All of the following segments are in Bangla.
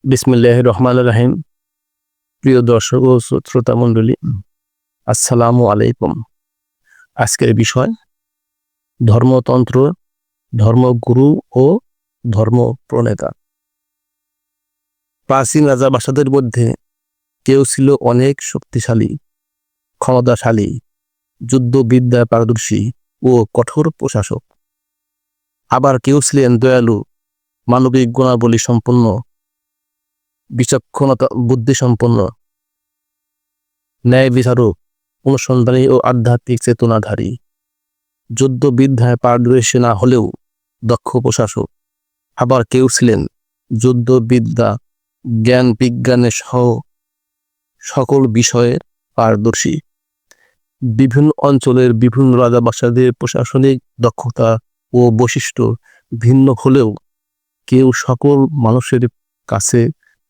বিসমিল্লাহির রহমানির রহিম। প্রিয় দর্শক ও শ্রোতা মণ্ডলী, আসসালামু আলাইকুম। আজকের বিষয় ধর্মতন্ত্র, ধর্মগুরু ও ধর্ম প্রণেতা। প্রাচীন রাজা বাদশাদের মধ্যে কেউ ছিল অনেক শক্তিশালী, ক্ষমতাশালী, যুদ্ধবিদ্যায় পারদর্শী ও কঠোর প্রশাসক। আবার কেউ ছিলেন দয়ালু, মানবিক গুণাবলী সম্পন্ন, বিচক্ষণতা বুদ্ধিসম্পন্ন, ন্যায় বিচারক, অনুসন্ধানী ও আধ্যাত্মিক চেতনাধারী। যুদ্ধবিদ্যায় পারদর্শী না হলেও দক্ষ প্রশাসক। আবার কেউ ছিলেন যুদ্ধবিদ্যা, জ্ঞান বিজ্ঞানের সহ সকল বিষয়ে পারদর্শী। বিভিন্ন অঞ্চলের বিভিন্ন রাজা বাদশাদের প্রশাসনিক দক্ষতা ও বৈশিষ্ট্য ভিন্ন হলেও কেউ সকল মানুষের কাছে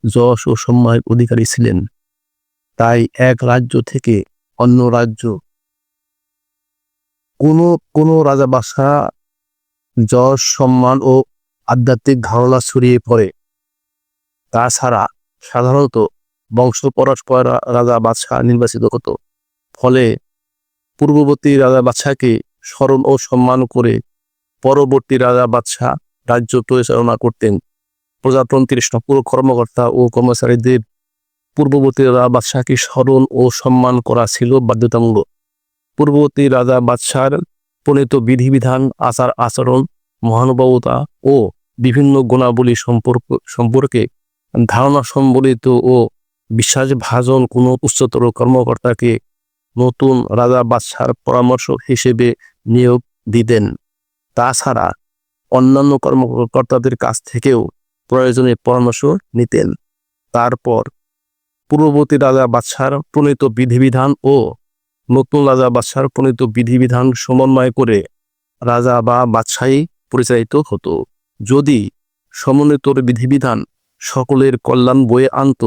যশ ও সম্মানের অধিকারী ছিলেন। তাই এক রাজ্য থেকে অন্য রাজ্য কোনো রাজা বাদশা যশ, সম্মান ও আধ্যাত্মিক ধারণা ছড়িয়ে পড়ে। তাছাড়া সাধারণত বংশ পরস্পর রাজা বাদশা নির্বাচিত হতো। ফলে পূর্ববর্তী রাজা বাদশাকে স্মরণ ও সম্মান করে পরবর্তী রাজা বাদশা রাজ্য পরিচালনা করতেন। প্রজাতন্ত্রের সকল কর্মকর্তা ও কর্মচারীদের পূর্ববর্তী রাজা বাদশাকে স্মরণ ও সম্মান করা ছিল বাধ্যতামূলক। পূর্ববর্তী রাজা বাদশার প্রণীত বিধিবিধান, আচার আচরণ, মহানুভবতা ও বিভিন্ন গুণাবলী সম্পর্কে ধারণা সম্বলিত ও বিশ্বাসভাজন কোনো উচ্চতর কর্মকর্তাকে নতুন রাজা বাদশার পরামর্শক হিসেবে নিয়োগ দিতেন। তাছাড়া অন্যান্য কর্মকর্তাদের কাছ থেকেও প্রয়োজনে পরামর্শ নিতেন। তারপর পূর্ববর্তী রাজা বাদশার প্রণীত বিধিবিধান ও নতুন রাজা বাদশার প্রণীত বিধিবিধান সমন্বয় করে রাজা বা বাদশাহী পরিচালিত হতো। যদি সমন্বিত বিধিবিধান সকলের কল্যাণ বয়ে আনত,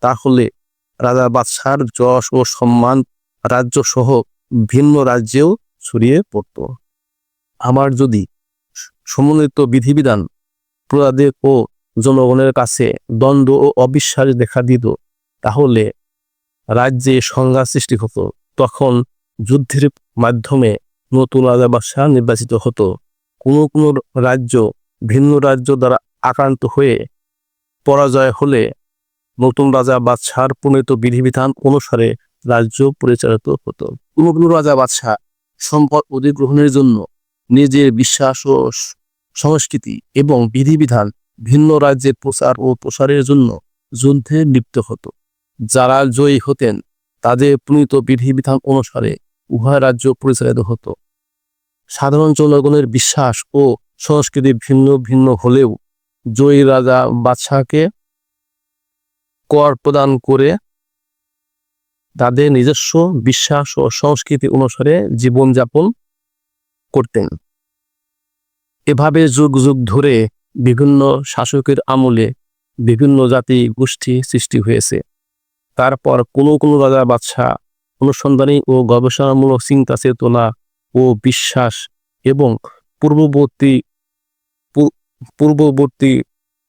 তাহলে রাজা বাদশার যশ ও সম্মান রাজ্য সহ ভিন্ন রাজ্যেও ছড়িয়ে পড়ত। আবার যদি সমন্বিত বিধিবিধান প্রজাদের ও জনগণের কাছে দ্বন্দ্ব ও অবিশ্বাস দেখা দিত, তাহলে রাজ্যে সংঘাত সৃষ্টি হতো। তখন যুদ্ধের মাধ্যমে নতুন রাজা বাদশা নির্বাচিত হতো। কোনো কোনো রাজ্য ভিন্ন রাজ্য দ্বারা আক্রান্ত হয়ে পরাজয় হলে নতুন রাজা বাদশার প্রণীত বিধিবিধান অনুসারে রাজ্য পরিচালিত হতো। কোনো কোনো রাজা বাদশা সম্পদ অধিগ্রহণের জন্য নিজের বিশ্বাস ও সংস্কৃতি এবং বিধিবিধান ভিন্ন রাজ্যে প্রচার ও প্রসারের জন্য যুদ্ধে লিপ্ত হতো। যারা জয়ী হতেন তাদের প্রণীত বিধিবিধান অনুসারে উভয় রাজ্য পরিচালিত হতো। সাধারণ জনগণের বিশ্বাস ও সংস্কৃতি ভিন্ন ভিন্ন হলেও জয়ী রাজা বাদশাকে কর প্রদান করে তাদের নিজস্ব বিশ্বাস ও সংস্কৃতি অনুসারে জীবনযাপন করতেন। এভাবে যুগ যুগ ধরে বিভিন্ন শাসকের আমলে বিভিন্ন জাতি গোষ্ঠী সৃষ্টি হয়েছে। তারপর কোনো কোনো রাজা বাদশা অনুসন্ধানী ও গবেষণামূলক চিন্তা চেতনা ও বিশ্বাস এবং পূর্ববর্তী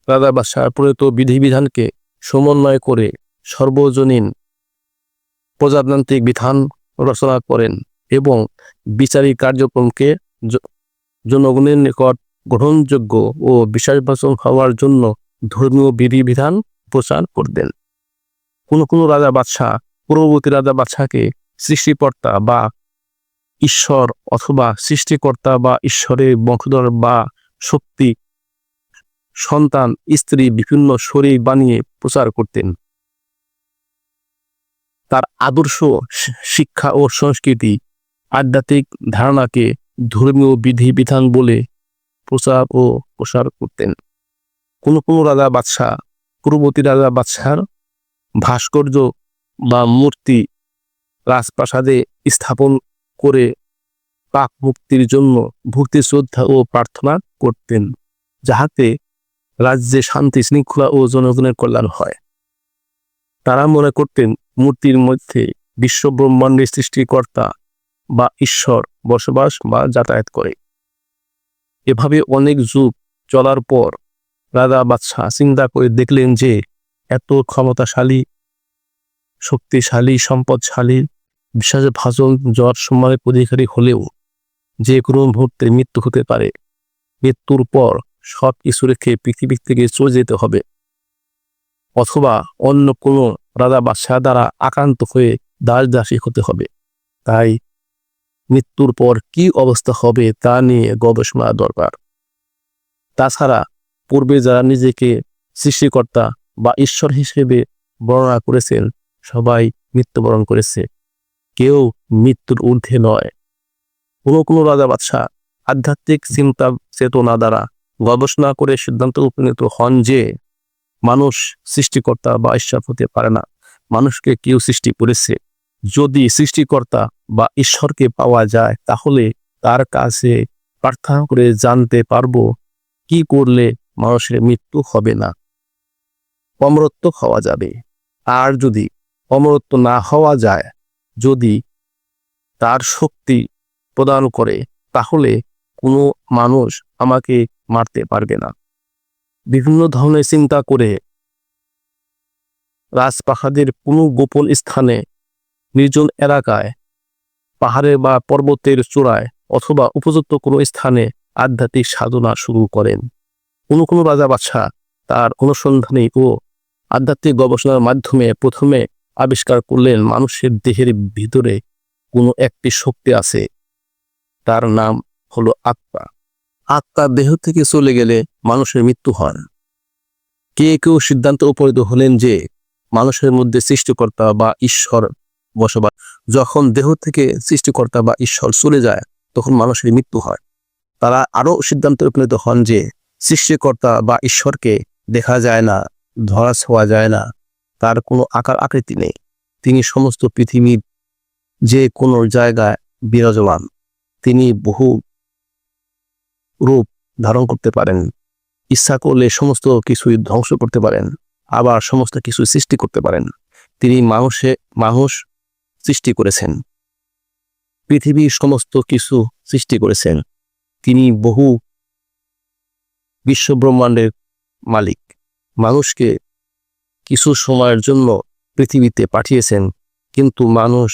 রাজা বাদশার প্রণীত বিধিবিধানকে সমন্বয় করে সর্বজনীন প্রজাতান্ত্রিক বিধান রচনা করেন এবং বিচারিক কার্যক্রমকে জনগণের নিকট গ্রহণযোগ্য ও বিশ্বাসভাজন হওয়ার জন্য ধর্মীয় বিধিবিধান প্রচার করতেন। কোনো কোনো রাজা বাদশা পূর্ববর্তী রাজা বাদশাকে সৃষ্টিকর্তা বা ঈশ্বর অথবা সৃষ্টিকর্তা বা ঈশ্বরের বংশধর বা শক্তি, সন্তান, স্ত্রী বিভিন্ন শরীর বানিয়ে প্রচার করতেন। তার আদর্শ, শিক্ষা ও সংস্কৃতি, আধ্যাত্মিক ধারণাকে ধর্মীয় বিধিবিধান বলে প্রচার ও প্রসার করতেন। কোনো কোনো রাজা বাদশা পূর্ববর্তী রাজা বাদশার ভাস্কর্য বা মূর্তি রাজপ্রাসাদে স্থাপন করে পাপ মুক্তির জন্য ভক্তি শ্রদ্ধা ও প্রার্থনা করতেন, যাহাতে রাজ্যে শান্তি শৃঙ্খলা ও জনগণের কল্যাণ হয়। তারা মনে করতেন মূর্তির মধ্যে বিশ্ব ব্রহ্মাণ্ডের সৃষ্টিকর্তা বা ঈশ্বর বসবাস বা যাতায়াত করে। এভাবে অনেক যুগ চলার পর রাজা বাদশা চিন্তা করে দেখলেন যে এত ক্ষমতাশালী, শক্তিশালী, সম্পদশালী, বিশ্বাসভাজন, যশ সম্মানের অধিকারী হলেও যে কোনো মুহূর্তে মৃত্যু হতে পারে। মৃত্যুর পর সব কিছু রেখে পৃথিবী থেকে চলে যেতে হবে, অথবা অন্য কোনো রাজা বাদশাহ দ্বারা আক্রান্ত হয়ে দাসদাসী হতে হবে। তাই মৃত্যুর পর কি অবস্থা হবে তা নিয়ে গবেষণা দরকার। তাছাড়া পূর্বে যারা নিজেকে সৃষ্টিকর্তা বা ঈশ্বর হিসেবে বর্ণনা করেছেন সবাই মৃত্যুবরণ করেছে, কেউ মৃত্যুর ঊর্ধ্বে নয়। কোনো রাজা বাদশাহ আধ্যাত্মিক চিন্তা চেতনা দ্বারা গবেষণা করে সিদ্ধান্ত উপনীত হন যে মানুষ সৃষ্টিকর্তা বা ঈশ্বর হতে পারে না, মানুষকে কেউ সৃষ্টি করেছে। যদি সৃষ্টিকর্তা বা ঈশ্বরকে পাওয়া যায় তাহলে তার কাছে প্রার্থনা করে জানতে পারবো কি করলে মানুষের মৃত্যু হবে না, অমরত্ব হওয়া যাবে। আর যদি অমরত্ব না হওয়া যায়, যদি তার শক্তি প্রদান করে, তাহলে কোনো মানুষ আমাকে মারতে পারবে না। বিভিন্ন ধরনের চিন্তা করে রাজপ্রাসাদের কোনো গোপন স্থানে, নির্জন এলাকায়, পাহাড়ে বা পর্বতের চূড়ায় অথবা উপযুক্ত কোনো স্থানে আধ্যাত্মিক সাধনা শুরু করেন। কোনো রাজা বাদশাহ তার অনুসন্ধানী ও আধ্যাত্মিক গবেষণার মাধ্যমে প্রথমে আবিষ্কার করলেন মানুষের দেহের ভিতরে কোনো একটি শক্তি আছে, তার নাম হলো আত্মা। আত্মা দেহ থেকে চলে গেলে মানুষের মৃত্যু হয়। কেউ সিদ্ধান্ত উপনীত হলেন যে মানুষের মধ্যে সৃষ্টিকর্তা বা ঈশ্বর বসবাস। যখন দেহ থেকে সৃষ্টিকর্তা বা ঈশ্বর চলে যায় তখন মানুষের মৃত্যু হয়। তারা আরও সিদ্ধান্তে উপনীত হন যে সৃষ্টিকর্তা বা ঈশ্বরকে দেখা যায় না, ধরা ছোঁয়া যায় না, তার কোনো আকার আকৃতি নেই। তিনি সমস্ত পৃথিবীর যে কোনো জায়গায় বিরাজমান। তিনি বহু রূপ ধারণ করতে পারেন। ইচ্ছা করলে সমস্ত কিছুই ধ্বংস করতে পারেন, আবার সমস্ত কিছু সৃষ্টি করতে পারেন। তিনি মানুষ সৃষ্টি করেছেন, পৃথিবীর সমস্ত কিছু সৃষ্টি করেছেন। তিনি বহু বিশ্বব্রহ্মাণ্ডের মালিক। মানুষকে কিছু সময়ের জন্য পৃথিবীতে পাঠিয়েছেন, কিন্তু মানুষ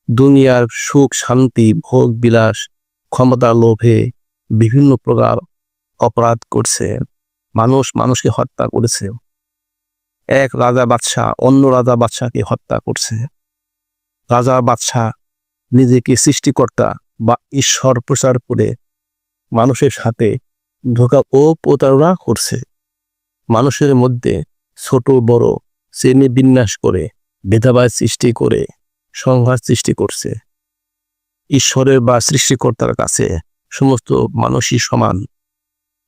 দুনিয়ার সুখ শান্তি ভোগ বিলাস ক্ষমতার লোভে বিভিন্ন প্রকার অপরাধ করছে। মানুষকে হত্যা করেছে। এক রাজা বাদশাহ অন্য রাজা বাদশাহকে হত্যা করছে। রাজা বাদশাহ নিজেকে সৃষ্টিকর্তা বা ঈশ্বর প্রচার করে মানুষের সাথে ধোঁকা ও প্রতারণা করছে। মানুষের মধ্যে ছোট বড় শ্রেণী বিন্যাস করে ভেদাভেদ সৃষ্টি করে সংঘাত সৃষ্টি করছে। ঈশ্বরের বা সৃষ্টিকর্তার কাছে সমস্ত মানুষই সমান।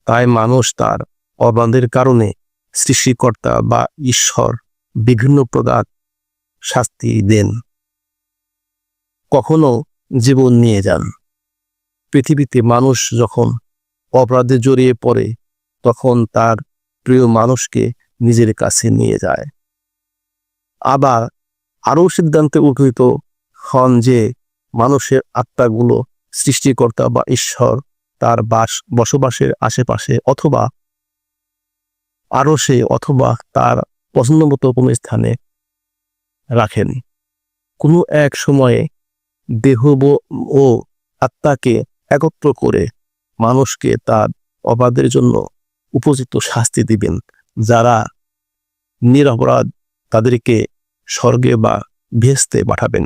তাই মানুষ তার অপরাধের কারণে সৃষ্টিকর্তা বা ঈশ্বর বিভিন্ন প্রকার শাস্তি দেন, কখনো জীবন নিয়ে যান। পৃথিবীতে মানুষ যখন অপরাধে জড়িয়ে পড়ে তখন তার প্রিয় মানুষকে নিজের কাছে নিয়ে যায়। আবার আরও সিদ্ধান্তে উপনীত হন যে মানুষের আত্মাগুলো সৃষ্টিকর্তা বা ঈশ্বর তার বসবাসের আশেপাশে অথবা আরশে অথবা তার পছন্দমতো কোনো স্থানে রাখেন। কোনো এক সময়ে দেহ ও আত্মাকে একত্র করে মানুষকে তার অপরাধের জন্য উপযুক্ত শাস্তি দিবেন। যারা নিরপরাধ তাদেরকে স্বর্গে বা ভেস্তে পাঠাবেন।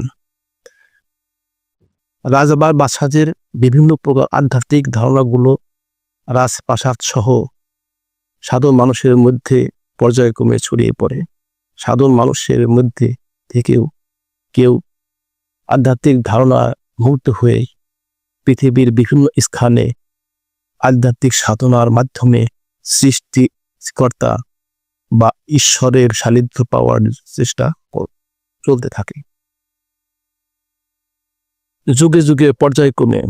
রাজবার বাদশাহের বিভিন্ন প্রকার আধ্যাত্মিক ধারণাগুলো রাজপ্রাসাদ সহ সাধারণ মানুষের মধ্যে পর্যায়ক্রমে ছড়িয়ে পড়ে। সাধারণ মানুষের মধ্যে থেকেও কেউ আধ্যাত্মিক ধারণা মুহূর্ত হয়ে পৃথিবীর বিভিন্ন স্থানে আধ্যাত্মিক সাধনার মাধ্যমে সৃষ্টিকর্তা বা ঈশ্বরের সান্নিধ্য পাওয়ার চেষ্টা চলতে থাকে। যুগে যুগে পর্যায়ক্রমে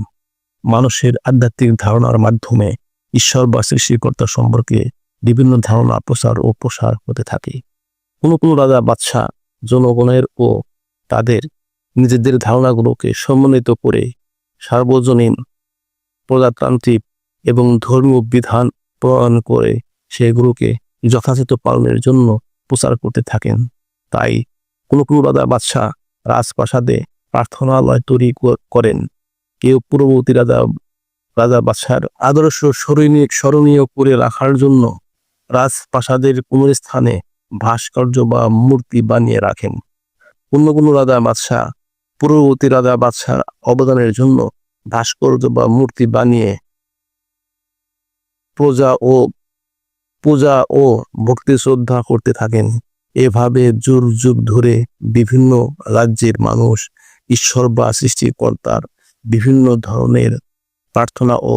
মানুষের আধ্যাত্মিক ধারণার মাধ্যমে ঈশ্বর বা সৃষ্টিকর্তা সম্পর্কে বিভিন্ন ধারণা প্রচার ও প্রসার হতে থাকে। কোনো রাজা বাদশাহ জনগণের ও তাদের নিজেদের ধারণাগুলোকে সম্মানিত করে সার্বজনীন প্রজাতান্ত্রিক এবং ধর্মীয় বিধান প্রণয়ন করে সেগুলোকে যথাযথ পালনের জন্য প্রচার করতে থাকেন। তাই কোনো কোনো রাজা বাদশাহ রাজপ্রাসাদে প্রার্থনালয় তৈরি করেন। কেউ পূর্ববর্তী রাজা বাদশার আদর্শ স্মরণীয় করে রাখার জন্য রাজপ্রাসাদের কোনো স্থানে ভাস্কর্য বা মূর্তি বানিয়ে রাখেন। অন্য কোনো রাজা বাদশাহ পূর্ববর্তী রাজা বাদশার অবদানের জন্য ভাস্কর্য বা মূর্তি বানিয়ে পূজা ও ভক্তি শ্রদ্ধা করতে থাকেন। এভাবে যুগ যুগ ধরে বিভিন্ন রাজ্যের মানুষ ঈশ্বর বা সৃষ্টিকর্তার বিভিন্ন ধরনের প্রার্থনা ও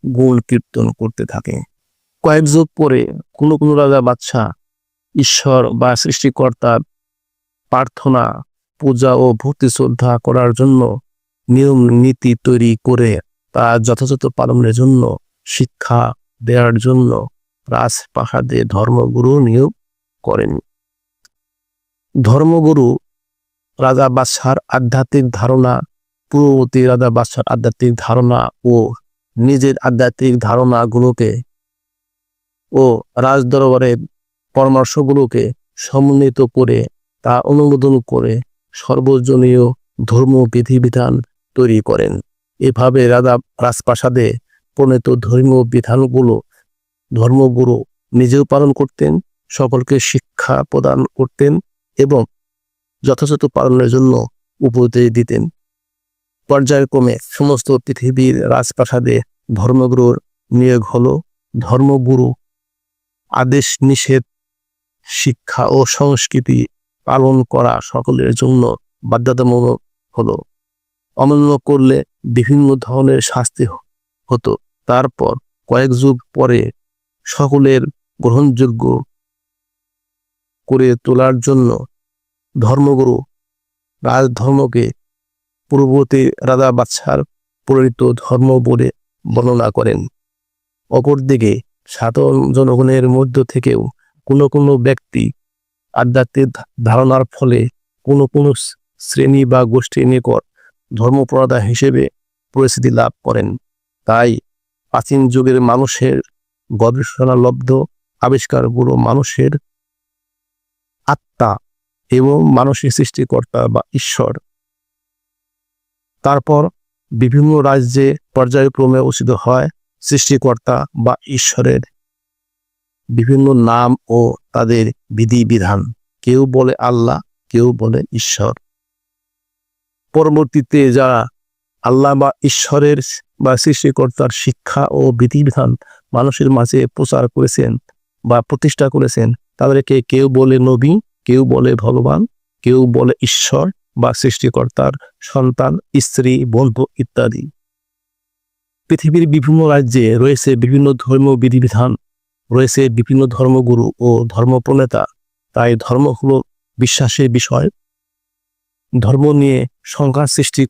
গুণ কীর্তন করতে থাকে। কয়েক যুগ পরে কোনো কোনো রাজা বাদশাহ ঈশ্বর বা সৃষ্টিকর্তার প্রার্থনা, পূজা ও ভক্তি শ্রদ্ধা করার জন্য নিয়ম নীতি তৈরি করে তা যথাযথ পালনের জন্য শিক্ষা দেওয়ার জন্য রাজপ্রাসাদে ধর্মগুরু নিয়োগ করেন। ধর্মগুরু রাজা বাদশার আধ্যাত্মিক ধারণা, পূর্ববর্তী রাজা বাদশার আধ্যাত্মিক ধারণা ও নিজের আধ্যাত্মিক ধারণাগুলোকে ও রাজদরবারের পরামর্শগুলোকে সমন্বিত করে তা অনুমোদন করে সর্বজনীয় ধর্ম বিধিবিধান তৈরি করেন। এভাবে রাজপ্রাসাদে প্রণীত ধর্মীয় বিধানগুলো ধর্মগুরু নিজেও পালন করতেন, সকলকে শিক্ষা প্রদান করতেন এবং যথাযথ পালনের জন্য উপদেশ দিতেন। পর্যায়ক্রমে সমস্ত পৃথিবীর রাজপ্রাসাদে ধর্মগুরুর নিয়োগ হলো। ধর্মগুরু আদেশ নিষেধ, শিক্ষা ও সংস্কৃতি পালন করা সকলের জন্য বাধ্যতামূলক হলো। অমান্য করলে বিভিন্ন ধরনের শাস্তি হতো। তারপর কয়েক যুগ পরে সকলের গ্রহণযোগ্য করে তোলার জন্য ধর্মগুরু রাজধর্মকে পূর্ববর্তী রাজা বাদশার প্রণীত ধর্ম বলে বর্ণনা করেন। অপরদিকে সাধারণ জনগণের মধ্য থেকেও কোনো কোনো ব্যক্তি আধ্যাত্মিক ধারণার ফলে কোনো কোনো শ্রেণী বা গোষ্ঠীর নিকট ধর্মপ্রণেতা হিসেবে পরিচিতি লাভ করেন। তাই প্রাচীন যুগের মানুষের গবেষণালব্ধ আবিষ্কারগুলো মানুষের আত্মা এবং মানুষের সৃষ্টিকর্তা বা ঈশ্বর তারপর বিভিন্ন রাজ্যে পর্যায়ক্রমে উচিত হয়। সৃষ্টিকর্তা বা ঈশ্বরের বিভিন্ন নাম ও তাদের বিধিবিধান, কেউ বলে আল্লাহ, কেউ বলে ঈশ্বর। পরবর্তীতে যারা আল্লাহ বা ঈশ্বরের বা সৃষ্টিকর্তার শিক্ষা ও বিধিবিধান মানুষের মাঝে প্রচার করেছেন বা প্রতিষ্ঠা করেছেন তাদেরকে কেউ বলে নবী, কেউ বলে ভগবান, কেউ বলে ঈশ্বর বা সৃষ্টিকর্তার সন্তান, স্ত্রী, বন্ধু ইত্যাদি। পৃথিবীর বিভিন্ন রাজ্যে রয়েছে বিভিন্ন ধর্মীয় বিধিবিধান, রয়েছে বিভিন্ন ধর্মগুরু ও ধর্মপ্রণেতা। তাই ধর্ম হলো বিশ্বাসের বিষয়। ধর্ম নিয়ে সংঘাত সৃষ্টি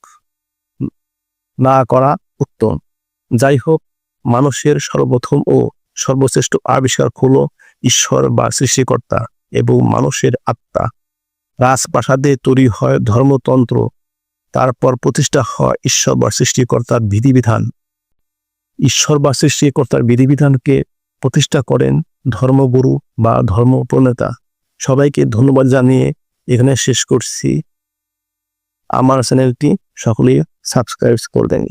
না করা উত্তম। যাই হোক, মানুষের সর্বপ্রথম ও সর্বশ্রেষ্ঠ আবিষ্কার হলো ঈশ্বর বা সৃষ্টিকর্তা এবং মানুষের আত্মা। রাজপ্রাসাদে তৈরি হয় ধর্মতন্ত্র, তারপর প্রতিষ্ঠা হয় ঈশ্বর বা সৃষ্টিকর্তার বিধিবিধান। ঈশ্বর বা সৃষ্টিকর্তার বিধিবিধানকে প্রতিষ্ঠা করেন ধর্মগুরু বা ধর্মপ্রণেতা। সবাইকে ধন্যবাদ জানিয়ে এখানে শেষ করছি। আমার চ্যানেলটি সকলেই সাবস্ক্রাইব করবেন।